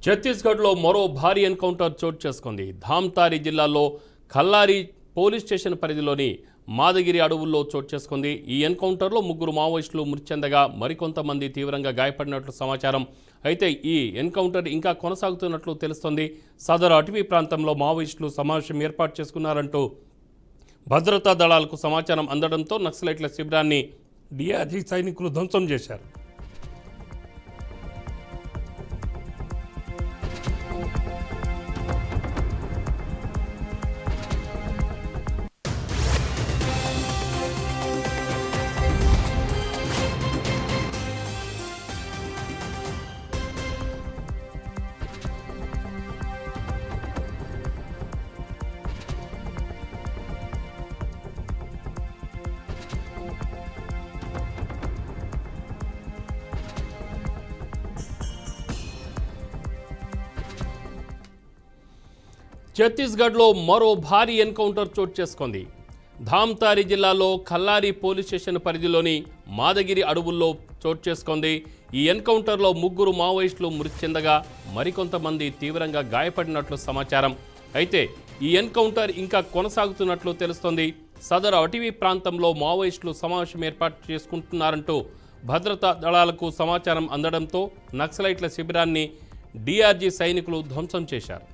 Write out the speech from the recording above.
ఛత్తీస్గఢ్లో మరో భారీ ఎన్కౌంటర్ చోటు చేసుకుంది. ధామ్తారి జిల్లాలో ఖల్లారి పోలీస్ స్టేషన్ పరిధిలోని మాదగిరి అడవుల్లో చోటు చేసుకుంది. ఈ ఎన్కౌంటర్లో 3 మావోయిస్టులు మృతి చెందగా మరికొంతమంది తీవ్రంగా గాయపడినట్లు సమాచారం. అయితే ఈ ఎన్కౌంటర్ ఇంకా కొనసాగుతున్నట్లు తెలుస్తోంది. సదరు అటవీ ప్రాంతంలో మావోయిస్టులు సమావేశం ఏర్పాటు చేసుకున్నారంటూ భద్రతా దళాలకు సమాచారం అందడంతో నక్సలైట్ల శిబిరాన్ని డిఆర్జీ సైనికులు ధ్వంసం చేశారు. ఛత్తీస్గఢ్లో మరో భారీ ఎన్కౌంటర్ చోటు చేసుకుంది. ధామ్తారి జిల్లాలో ఖల్లారి పోలీస్ స్టేషన్ పరిధిలోని మాదగిరి అడవుల్లో చోటు చేసుకుంది. ఈ ఎన్కౌంటర్లో 3 మావోయిస్టులు మృతి చెందగా మరికొంతమంది తీవ్రంగా గాయపడినట్లు సమాచారం. అయితే ఈ ఎన్కౌంటర్ ఇంకా కొనసాగుతున్నట్లు తెలుస్తోంది. సదరు అటవీ ప్రాంతంలో మావోయిస్టులు సమావేశం ఏర్పాటు చేసుకుంటున్నారంటూ భద్రతా దళాలకు సమాచారం అందడంతో నక్సలైట్ల శిబిరాన్ని డిఆర్జీ సైనికులు ధ్వంసం చేశారు.